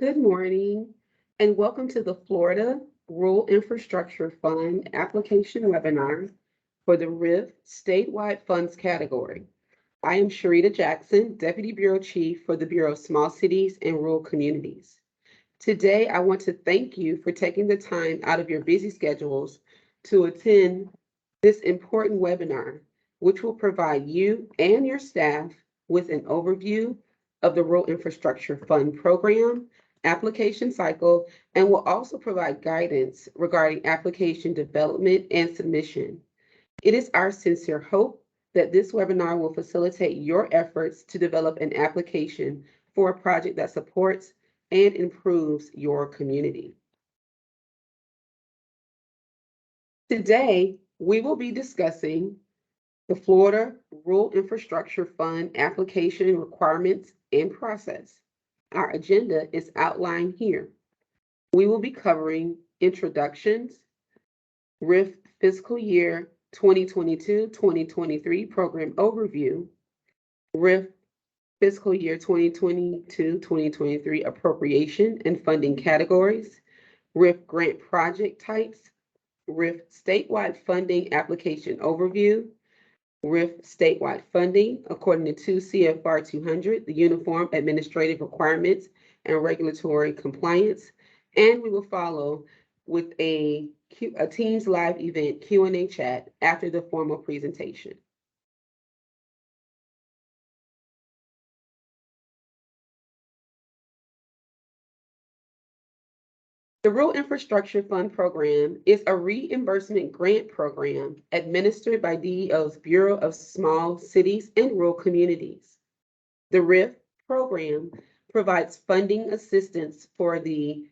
Good morning, and welcome to the Florida Rural Infrastructure Fund application webinar for the RIF Statewide Funds category. I am Sharita Jackson, Deputy Bureau Chief for the Bureau of Small Cities and Rural Communities. Today, I want to thank you for taking the time out of your busy schedules to attend this important webinar, which will provide you and your staff with an overview of the Rural Infrastructure Fund program, application cycle, and will also provide guidance regarding application development and submission. It is our sincere hope that this webinar will facilitate your efforts to develop an application for a project that supports and improves your community. Today, we will be discussing the Florida Rural Infrastructure Fund application requirements and process. Our agenda is outlined here. We will be covering introductions, RIF fiscal year 2022-2023 program overview, RIF fiscal year 2022-2023 appropriation and funding categories, RIF grant project types, RIF statewide funding application overview, RIF statewide funding according to 2 CFR 200, the Uniform Administrative Requirements and Regulatory Compliance, and we will follow with a Teams live event Q&A chat after the formal presentation. The Rural Infrastructure Fund program is a reimbursement grant program administered by DEO's Bureau of Small Cities and Rural Communities. The RIF program provides funding assistance for the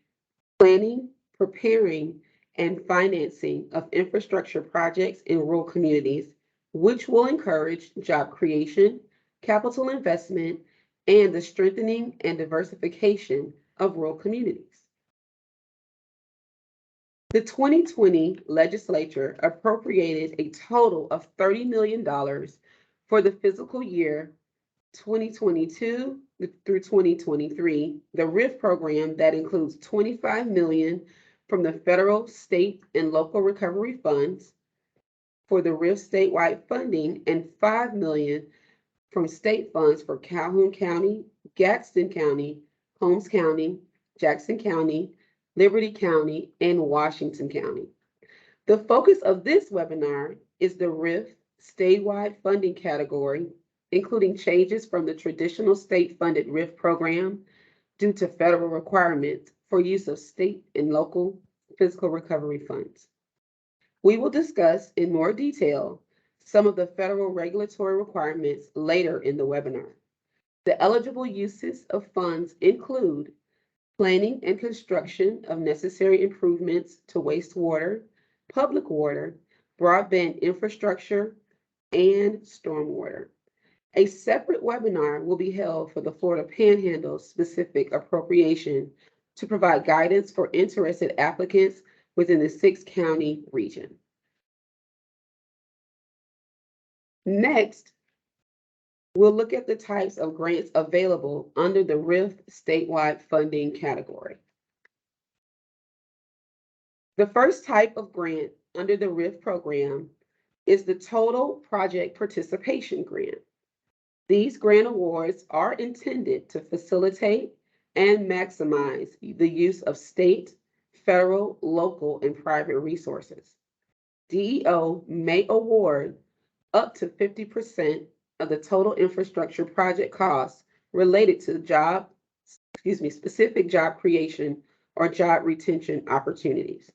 planning, preparing, and financing of infrastructure projects in rural communities, which will encourage job creation, capital investment, and the strengthening and diversification of rural communities. The 2020 legislature appropriated a total of $30 million for the fiscal year 2022 through 2023, the RIF program that includes $25 million from the federal, state, and local recovery funds for the RIF statewide funding and $5 million from state funds for Calhoun County, Gadsden County, Holmes County, Jackson County, Liberty County, and Washington County. The focus of this webinar is the RIF statewide funding category, including changes from the traditional state-funded RIF program due to federal requirements for use of state and local fiscal recovery funds. We will discuss in more detail some of the federal regulatory requirements later in the webinar. The eligible uses of funds include planning and construction of necessary improvements to wastewater, public water, broadband infrastructure, and stormwater. A separate webinar will be held for the Florida Panhandle specific appropriation to provide guidance for interested applicants within the 6-county region. Next, we'll look at the types of grants available under the RIF statewide funding category. The first type of grant under the RIF program is the Total Project Participation Grant. These grant awards are intended to facilitate and maximize the use of state, federal, local, and private resources. DEO may award up to 50% of the total infrastructure project costs related to specific job creation or job retention opportunities.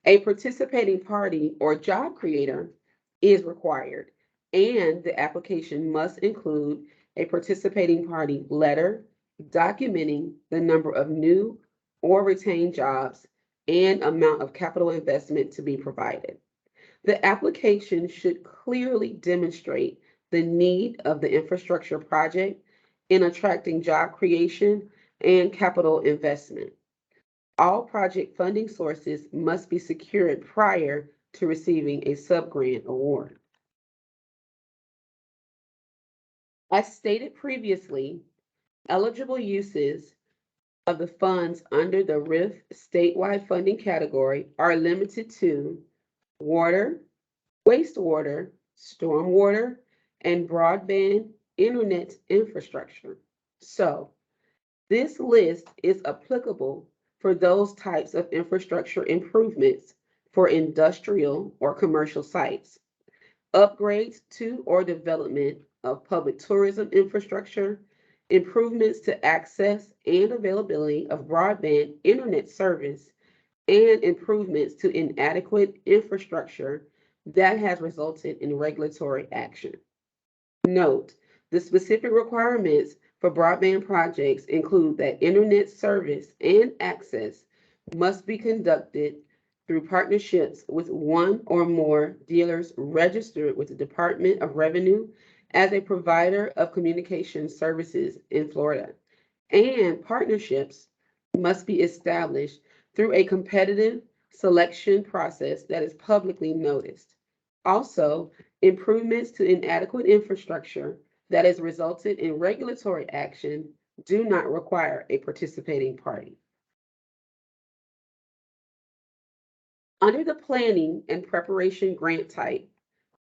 A participating party or job creator is required, and the application must include a participating party letter documenting the number of new or retained jobs and amount of capital investment to be provided. The application should clearly demonstrate the need of the infrastructure project in attracting job creation and capital investment. All project funding sources must be secured prior to receiving a subgrant award. As stated previously, eligible uses of the funds under the RIF statewide funding category are limited to water, wastewater, stormwater, and broadband internet infrastructure. So, this list is applicable for those types of infrastructure improvements for industrial or commercial sites, upgrades to or development of public tourism infrastructure, improvements to access and availability of broadband internet service, and improvements to inadequate infrastructure that has resulted in regulatory action. Note, the specific requirements for broadband projects include that internet service and access must be conducted through partnerships with one or more dealers registered with the Department of Revenue as a provider of communication services in Florida. And partnerships must be established through a competitive selection process that is publicly noticed. Also, improvements to inadequate infrastructure that has resulted in regulatory action do not require a participating party. Under the planning and preparation grant type,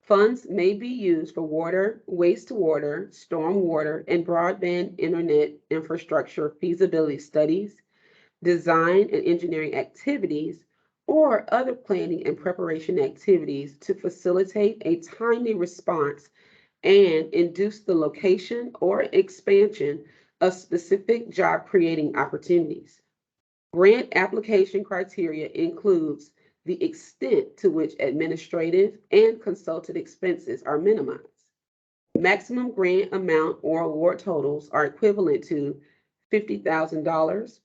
funds may be used for water, wastewater, stormwater, and broadband internet infrastructure feasibility studies, design and engineering activities, or other planning and preparation activities to facilitate a timely response and induce the location or expansion of specific job creating opportunities. Grant application criteria includes the extent to which administrative and consultant expenses are minimized. Maximum grant amount or award totals are equivalent to $50,000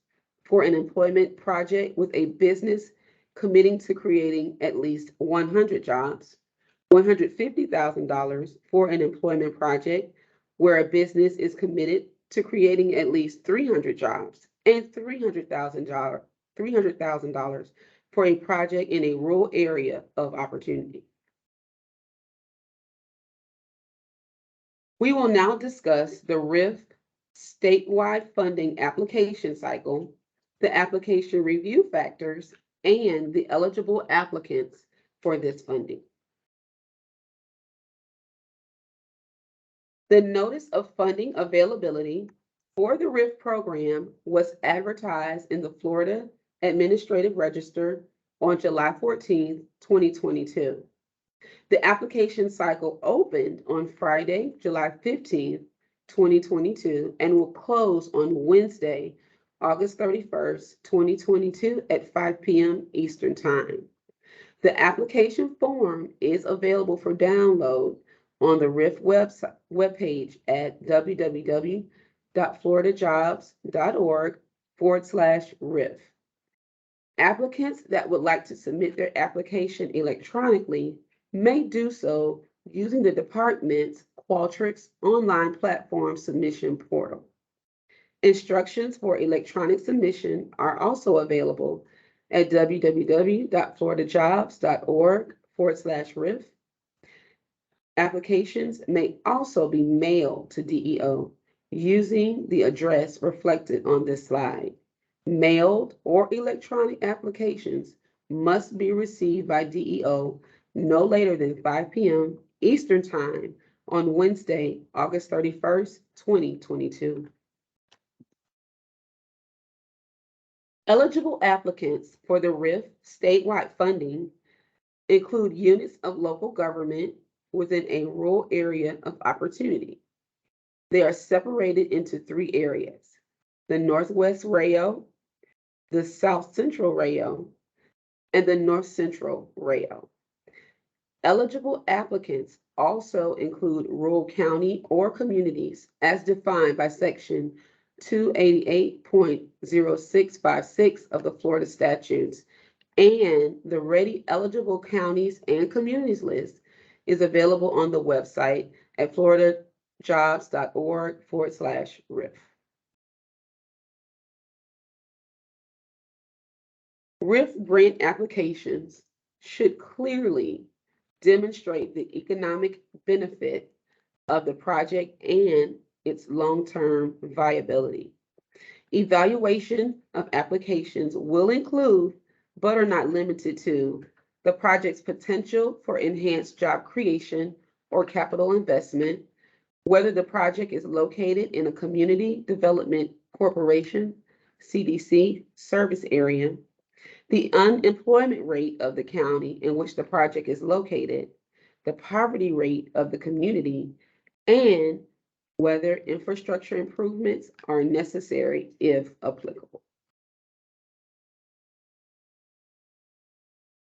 for an employment project with a business committing to creating at least 100 jobs, $150,000 for an employment project where a business is committed to creating at least 300 jobs, and $300,000 for a project in a rural area of opportunity. We will now discuss the RIF statewide funding application cycle, the application review factors, and the eligible applicants for this funding. The notice of funding availability for the RIF program was advertised in the Florida Administrative Register on July 14th, 2022. The application cycle opened on Friday, July 15th, 2022, and will close on Wednesday, August 31st, 2022 at 5 p.m. Eastern Time. The application form is available for download on the RIF webpage at www.floridajobs.org/RIF. Applicants that would like to submit their application electronically may do so using the department's Qualtrics online platform submission portal. Instructions for electronic submission are also available at www.floridajobs.org/RIF. Applications may also be mailed to DEO using the address reflected on this slide. Mailed or electronic applications must be received by DEO no later than 5 p.m. Eastern Time on Wednesday, August 31st, 2022. Eligible applicants for the RIF statewide funding include units of local government within a rural area of opportunity. They are separated into 3 areas: the Northwest Rayo, the South Central Rayo, and the North Central Rayo. Eligible applicants also include rural county or communities as defined by Section 288.0656 of the Florida statutes, and the Ready Eligible Counties and Communities list is available on the website at floridajobs.org/RIF. RIF grant applications should clearly demonstrate the economic benefit of the project and its long-term viability. Evaluation of applications will include, but are not limited to, the project's potential for enhanced job creation or capital investment, whether the project is located in a community development corporation, CDC, service area, the unemployment rate of the county in which the project is located, the poverty rate of the community, and whether infrastructure improvements are necessary if applicable.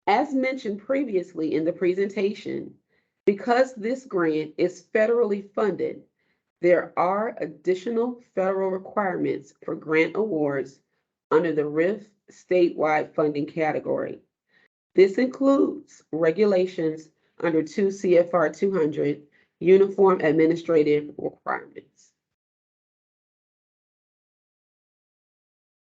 As mentioned previously in the presentation, because this grant is federally funded, there are additional federal requirements for grant awards under the RIF statewide funding category. This includes regulations under 2 CFR 200, Uniform Administrative Requirements.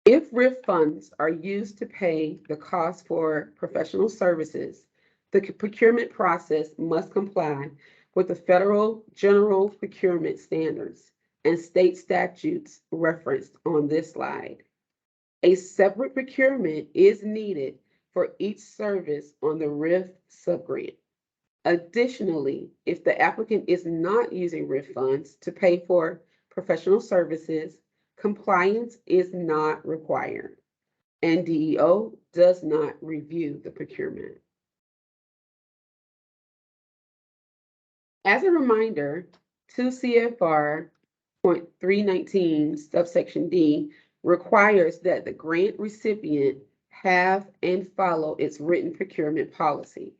If RIF funds are used to pay the cost for professional services, the procurement process must comply with the federal general procurement standards and state statutes referenced on this slide. A separate procurement is needed for each service on the RIF subgrant. Additionally, if the applicant is not using RIF funds to pay for professional services, compliance is not required, and DEO does not review the procurement. As a reminder, 2 CFR 319 subsection D requires that the grant recipient have and follow its written procurement policy.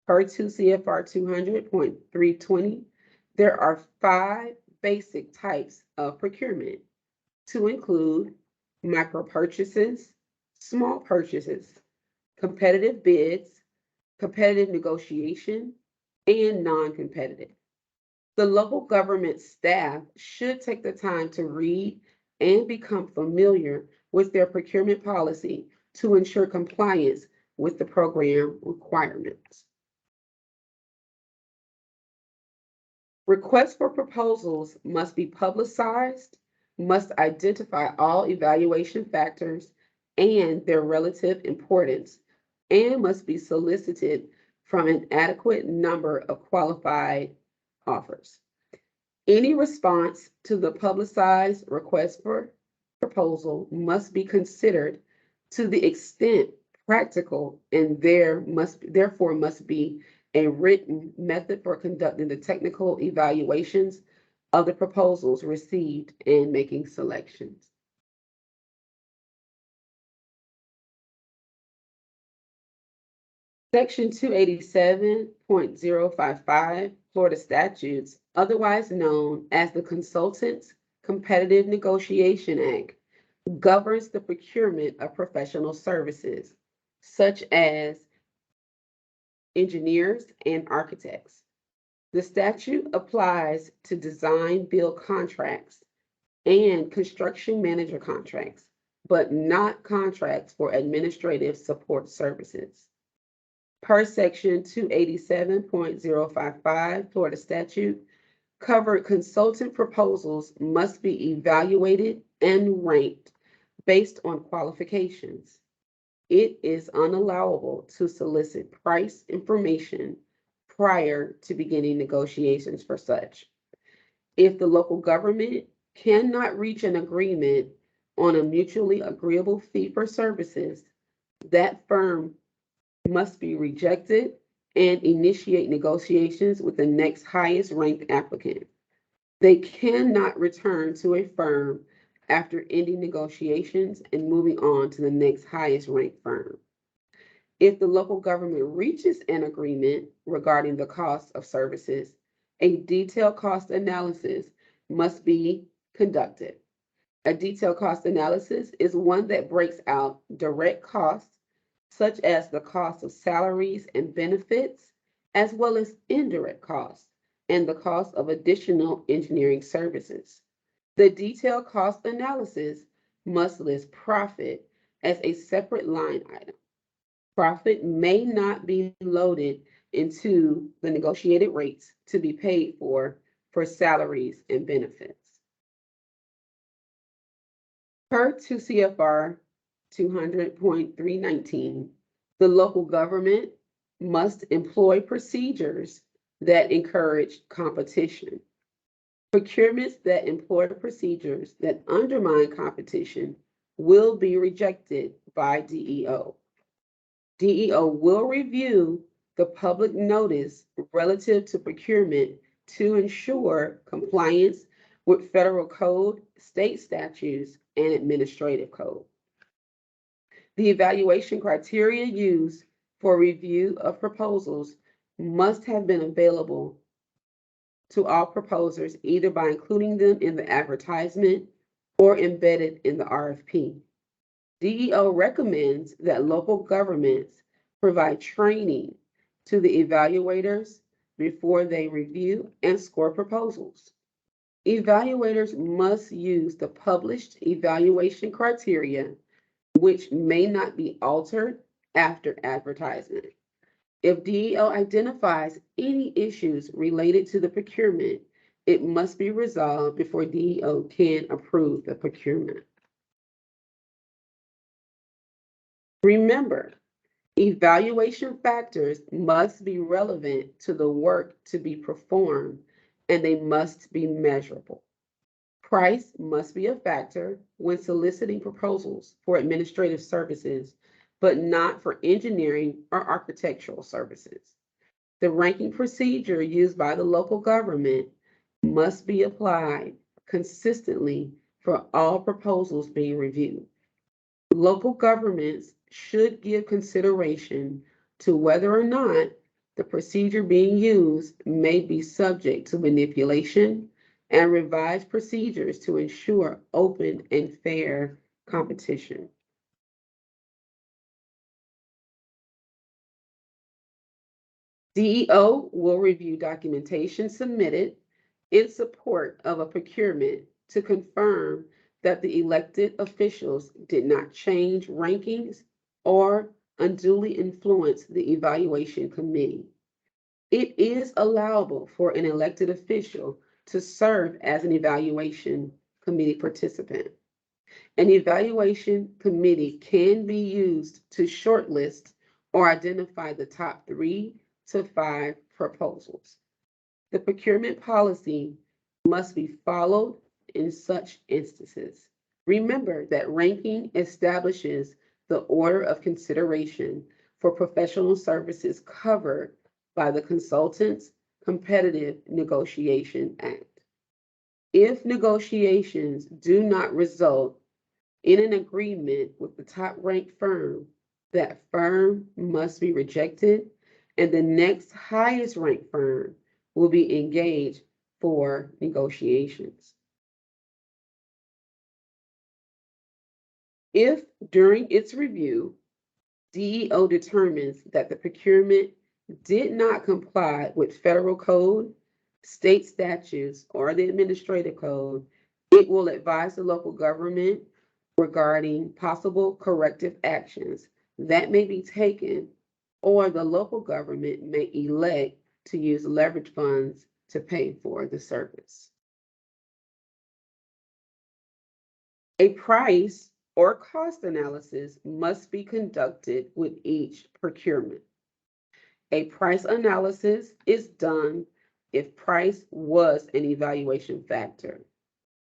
Per 2 CFR 200.320, there are 5 basic types of procurement, to include micro purchases, small purchases, competitive bids, competitive negotiation, and non-competitive. The local government staff should take the time to read and become familiar with their procurement policy to ensure compliance with the program requirements. Requests for proposals must be publicized, must identify all evaluation factors and their relative importance, and must be solicited from an adequate number of qualified offers. Any response to the publicized request for proposal must be considered to the extent practical, and therefore must be a written method for conducting the technical evaluations of the proposals received and making selections. Section 287.055 Florida statutes, otherwise known as the Consultants Competitive Negotiation Act, governs the procurement of professional services, such as engineers and architects. The statute applies to design build contracts and construction manager contracts, but not contracts for administrative support services. Per section 287.055 Florida statute, covered consultant proposals must be evaluated and ranked based on qualifications. It is unallowable to solicit price information prior to beginning negotiations for such. If the local government cannot reach an agreement on a mutually agreeable fee for services, that firm must be rejected and initiate negotiations with the next highest ranked applicant. They cannot return to a firm after ending negotiations and moving on to the next highest ranked firm. If the local government reaches an agreement regarding the cost of services, a detailed cost analysis must be conducted. A detailed cost analysis is one that breaks out direct costs, such as the cost of salaries and benefits, as well as indirect costs and the cost of additional engineering services. The detailed cost analysis must list profit as a separate line item. Profit may not be loaded into the negotiated rates to be paid for salaries and benefits. Per 2 CFR 200.319, the local government must employ procedures that encourage competition. Procurements that employ procedures that undermine competition will be rejected by DEO. DEO will review the public notice relative to procurement to ensure compliance with federal code, state statutes, and administrative code. The evaluation criteria used for review of proposals must have been available to all proposers either by including them in the advertisement or embedded in the RFP. DEO recommends that local governments provide training to the evaluators before they review and score proposals. Evaluators must use the published evaluation criteria, which may not be altered after advertisement. If DEO identifies any issues related to the procurement, it must be resolved before DEO can approve the procurement. Remember, evaluation factors must be relevant to the work to be performed, and they must be measurable. Price must be a factor when soliciting proposals for administrative services, but not for engineering or architectural services. The ranking procedure used by the local government must be applied consistently for all proposals being reviewed. Local governments should give consideration to whether or not the procedure being used may be subject to manipulation and revise procedures to ensure open and fair competition. DEO will review documentation submitted in support of a procurement to confirm that the elected officials did not change rankings or unduly influence the evaluation committee. It is allowable for an elected official to serve as an evaluation committee participant. An evaluation committee can be used to shortlist or identify the top 3 to 5 proposals. The procurement policy must be followed in such instances. Remember that ranking establishes the order of consideration for professional services covered by the Consultants Competitive Negotiation Act. If negotiations do not result in an agreement with the top ranked firm, that firm must be rejected and the next highest ranked firm will be engaged for negotiations. If during its review, DEO determines that the procurement did not comply with federal code, state statutes, or the administrative code, it will advise the local government regarding possible corrective actions that may be taken, or the local government may elect to use leverage funds to pay for the service. A price or cost analysis must be conducted with each procurement. A price analysis is done if price was an evaluation factor.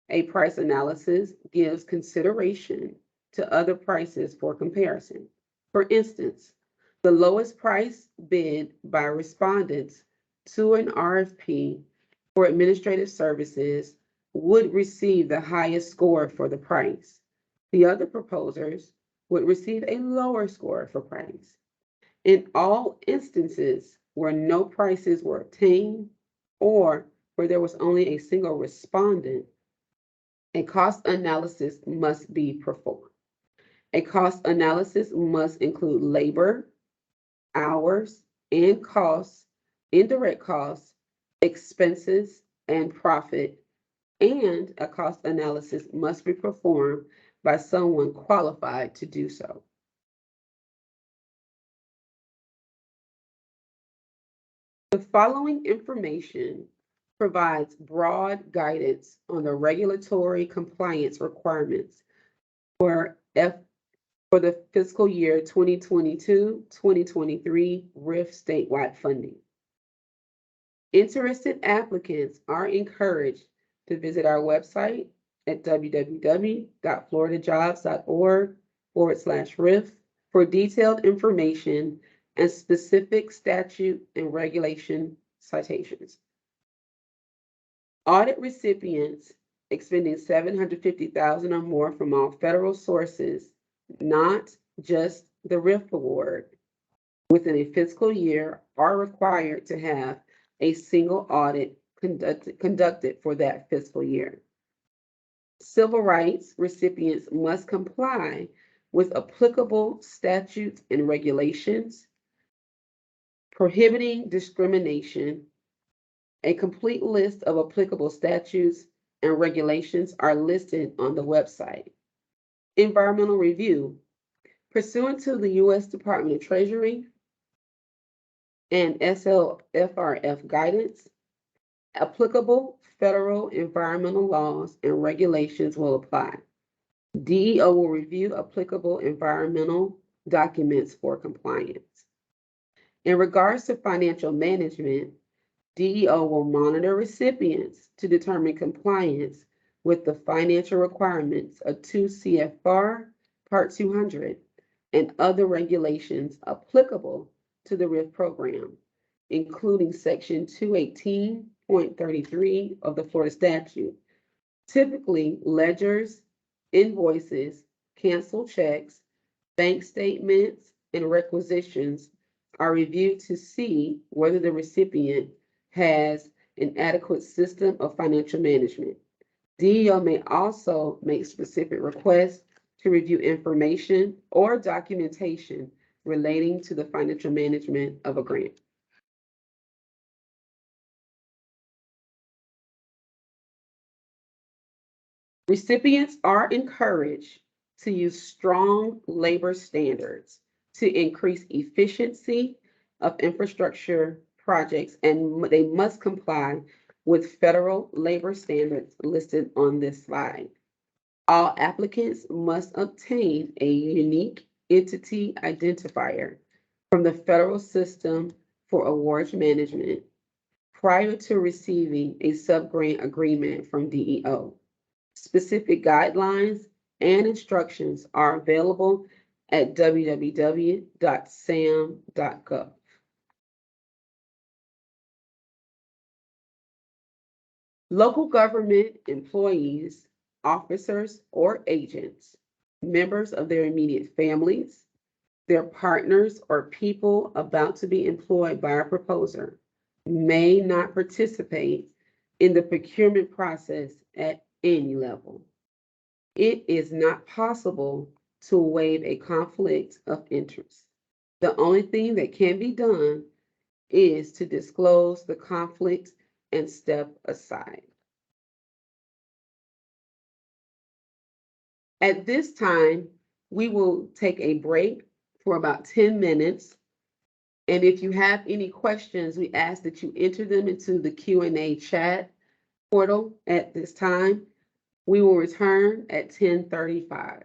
A price analysis gives consideration to other prices for comparison. For instance, the lowest price bid by respondents to an RFP for administrative services would receive the highest score for the price. The other proposers would receive a lower score for price. In all instances where no prices were obtained or where there was only a single respondent, a cost analysis must be performed. A cost analysis must include labor, hours, and costs, indirect costs, expenses, and profit, and a cost analysis must be performed by someone qualified to do so. The following information provides broad guidance on the regulatory compliance requirements for the fiscal year 2022-2023 RIF statewide funding. Interested applicants are encouraged to visit our website at www.floridajobs.org/RIF for detailed information and specific statute and regulation citations. Audit recipients expending $750,000 or more from all federal sources, not just the RIF award, within a fiscal year are required to have a single audit conducted for that fiscal year. Civil rights recipients must comply with applicable statutes and regulations prohibiting discrimination. A complete list of applicable statutes and regulations are listed on the website. Environmental review. Pursuant to the U.S. Department of Treasury and SLFRF guidance, applicable federal environmental laws and regulations will apply. DEO will review applicable environmental documents for compliance. In regards to financial management, DEO will monitor recipients to determine compliance with the financial requirements of 2 CFR Part 200 and other regulations applicable to the RIF program, including Section 218.33 of the Florida statute. Typically, ledgers, invoices, canceled checks, bank statements, and requisitions are reviewed to see whether the recipient has an adequate system of financial management. DEO may also make specific requests to review information or documentation relating to the financial management of a grant. Recipients are encouraged to use strong labor standards to increase efficiency of infrastructure projects, and they must comply with federal labor standards listed on this slide. All applicants must obtain a unique entity identifier from the federal system for awards management prior to receiving a subgrant agreement from DEO. Specific guidelines and instructions are available at www.sam.gov. Local government employees, officers, or agents, members of their immediate families, their partners, or people about to be employed by a proposer may not participate in the procurement process at any level. It is not possible to waive a conflict of interest. The only thing that can be done is to disclose the conflict and step aside. At this time, we will take a break for about 10 minutes. And if you have any questions, we ask that you enter them into the Q&A chat portal at this time. We will return at 10:35.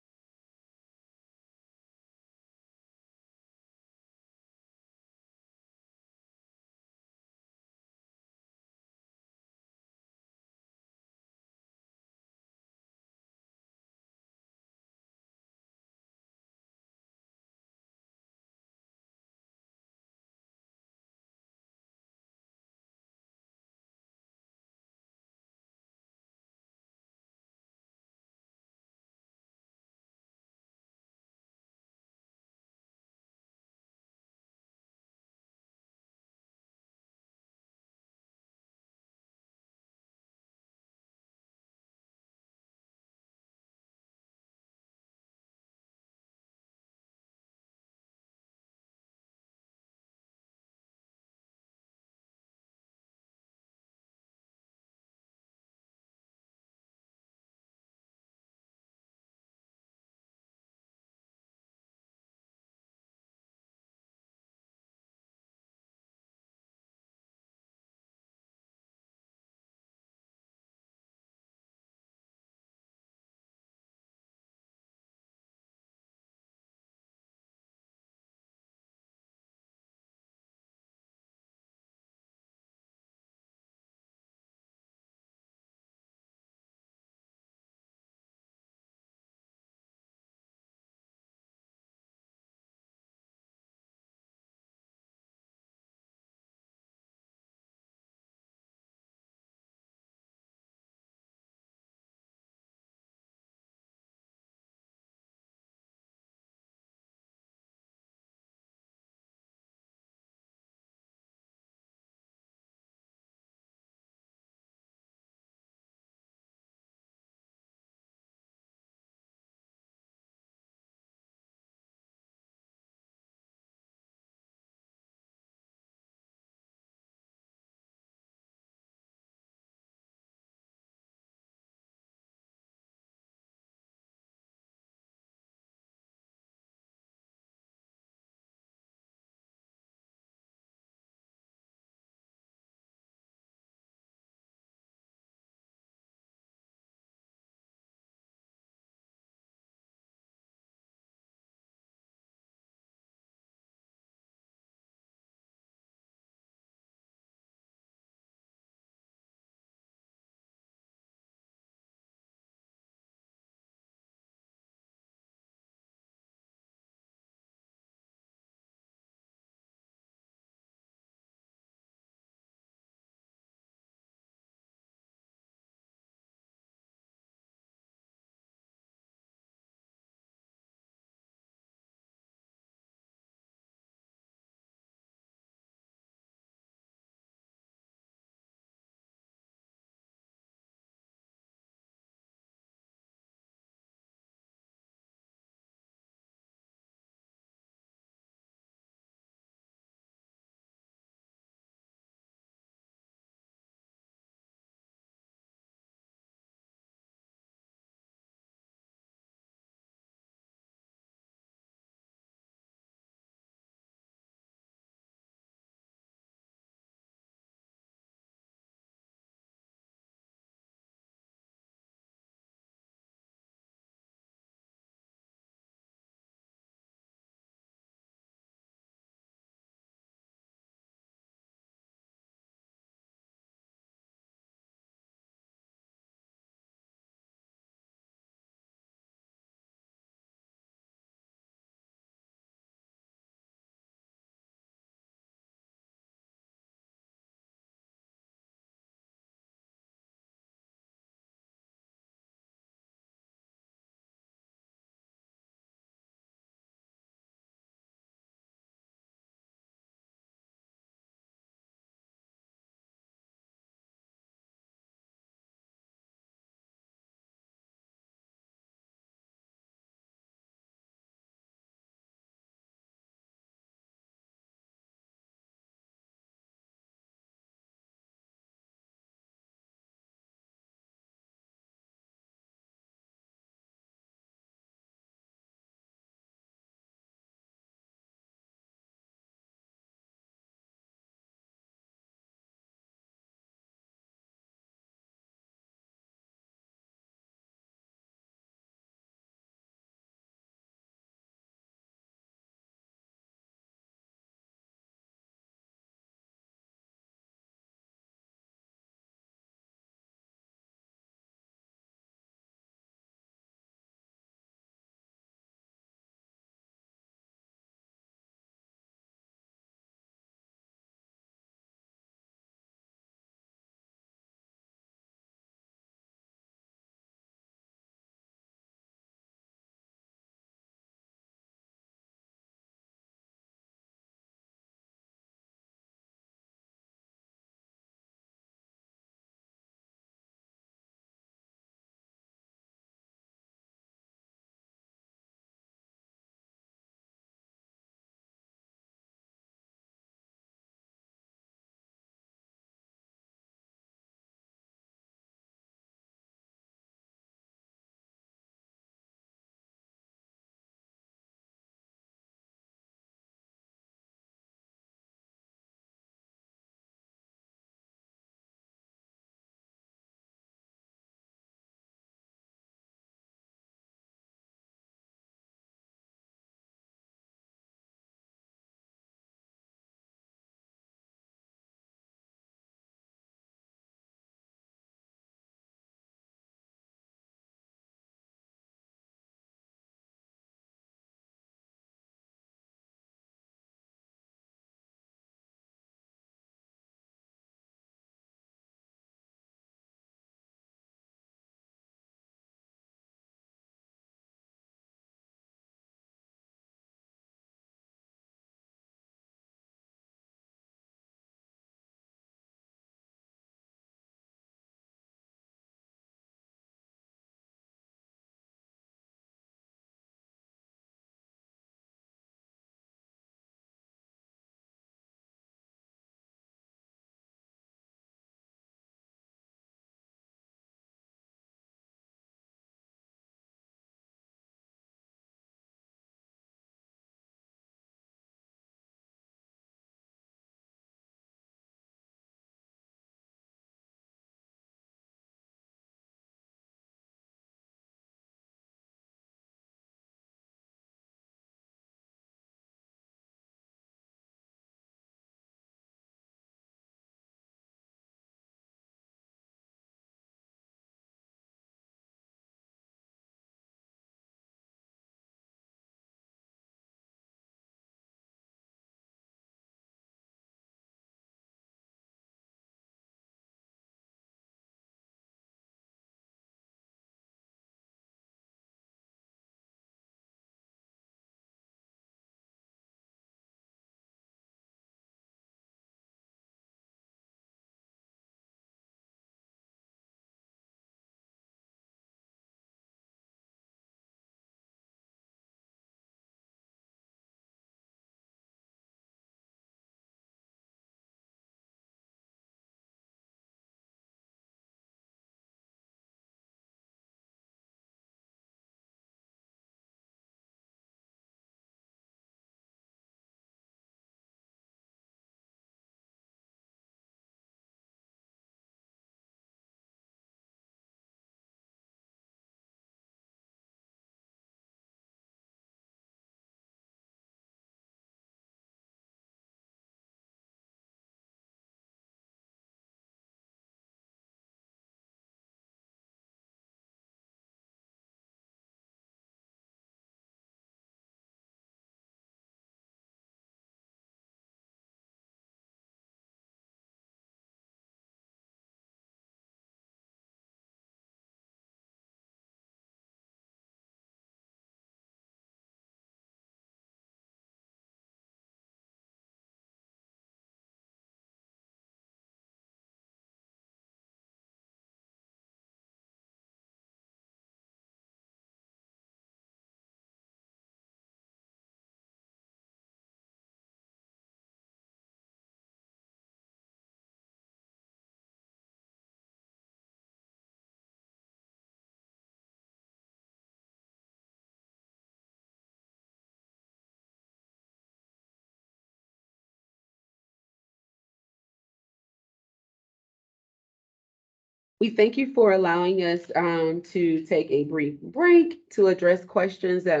We thank you for allowing us to take a brief break to address questions that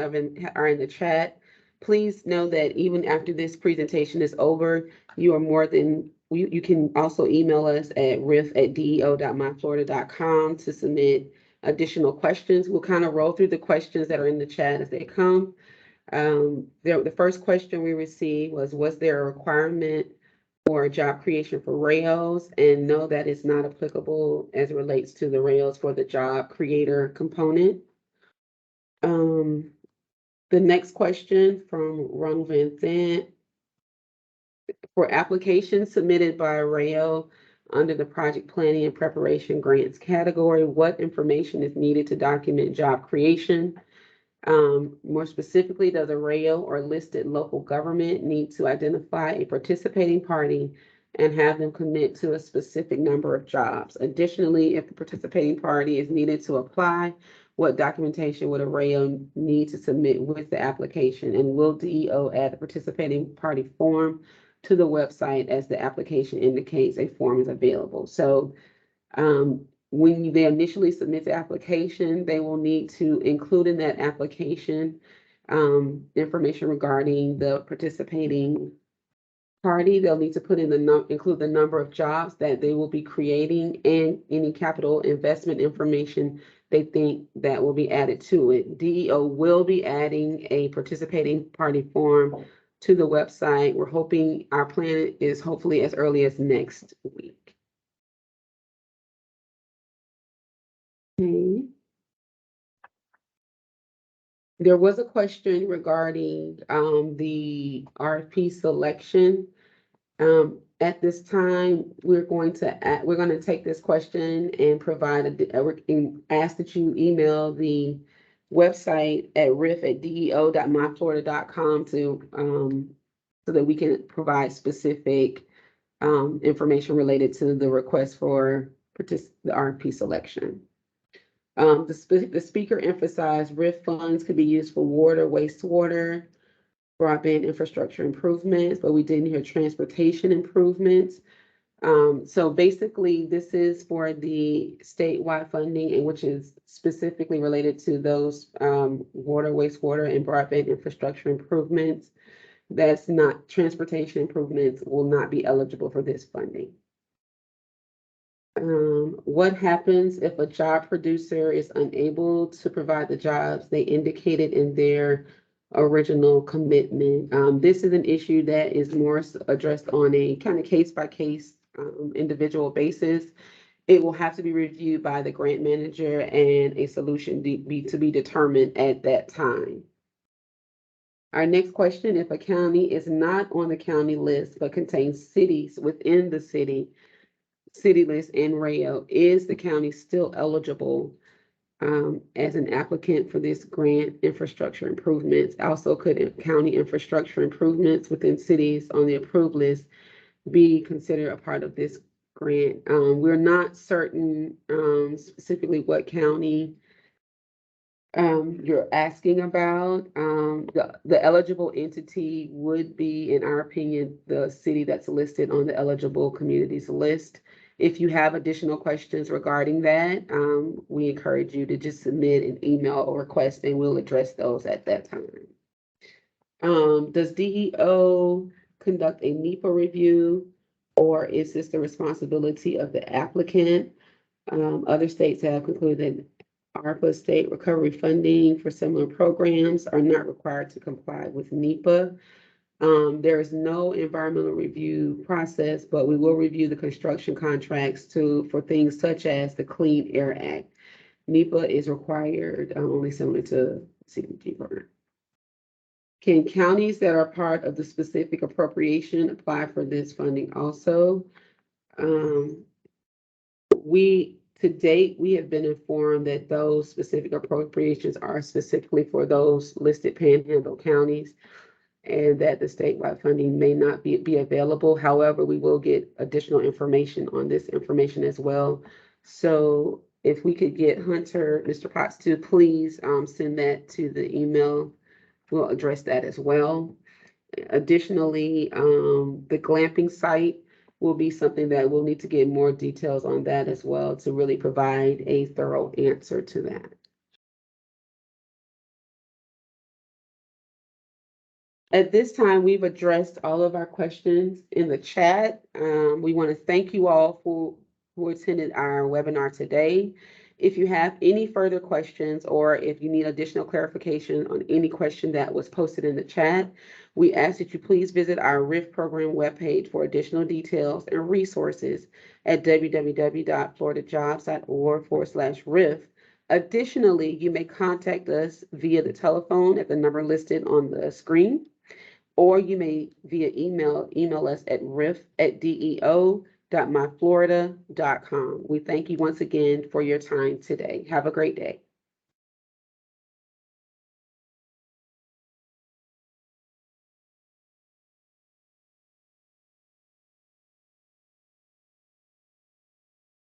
are in the chat. Please know that even after this presentation is over, you are more than you can also email us at riff@deo.myflorida.com to submit additional questions. We'll kind of roll through the questions that are in the chat as they come. The first question we received was there a requirement for job creation for rails? And no, that is not applicable as it relates to the rails for the job creator component. The next question from Ron Van Zant. For applications submitted by a rail under the project planning and preparation grants category, what information is needed to document job creation? More specifically, does a rail or listed local government need to identify a participating party and have them commit to a specific number of jobs? Additionally, if the participating party is needed to apply, what documentation would a rail need to submit with the application? And will DEO add the participating party form to the website as the application indicates a form is available? So when they initially submit the application, they will need to include in that application information regarding the participating party. They'll need to put in include the number of jobs that they will be creating and any capital investment information they think that will be added to it. DEO will be adding a participating party form to the website. We're hoping, our plan is hopefully as early as next week. Okay. There was a question regarding the RFP selection. At this time, we're going to take this question and provide ask that you email the website at riff@deo.myflorida.com to so that we can provide specific information related to the request for the RFP selection. The speaker emphasized RIF funds could be used for water, wastewater, broadband infrastructure improvements, but we didn't hear transportation improvements. So basically, this is for the statewide funding, and which is specifically related to those water, wastewater, and broadband infrastructure improvements. That's not, transportation improvements will not be eligible for this funding. What happens if a job producer is unable to provide the jobs they indicated in their original commitment? This is an issue that is more addressed on a kind of case-by-case individual basis. It will have to be reviewed by the grant manager and a solution to be determined at that time. Our next question: if a county is not on the county list but contains cities within the city list and rail, is the county still eligible as an applicant for this grant infrastructure improvements? Also, could county infrastructure improvements within cities on the approved list be considered a part of this grant? We're not certain specifically what county you're asking about. The eligible entity would be, in our opinion, the city that's listed on the eligible communities list. If you have additional questions regarding that, we encourage you to just submit an email or request and we'll address those at that time. Does DEO conduct a NEPA review, or is this the responsibility of the applicant? Other states have concluded that ARPA state recovery funding for similar programs are not required to comply with NEPA. There is no environmental review process, but we will review the construction contracts for things such as the Clean Air Act. NEPA is required only similar to CDBG program. Can counties that are part of the specific appropriation apply for this funding also? To date, we have been informed that those specific appropriations are specifically for those listed panhandle counties, and that the statewide funding may not be available. However, we will get additional information on this information as well. So if we could get Hunter, Mr. Potts, to please send that to the email, we'll address that as well. Additionally, the glamping site will be something that we'll need to get more details on that as well to really provide a thorough answer to that. At this time, we've addressed all of our questions in the chat. We want to thank you all who attended our webinar today. If you have any further questions or if you need additional clarification on any question that was posted in the chat, we ask that you please visit our RIF program webpage for additional details and resources at www.floridajobs.org/RIF. Additionally, you may contact us via the telephone at the number listed on the screen, or you may via email us at rif@deo.myflorida.com. We thank you once again for your time today. Have a great day.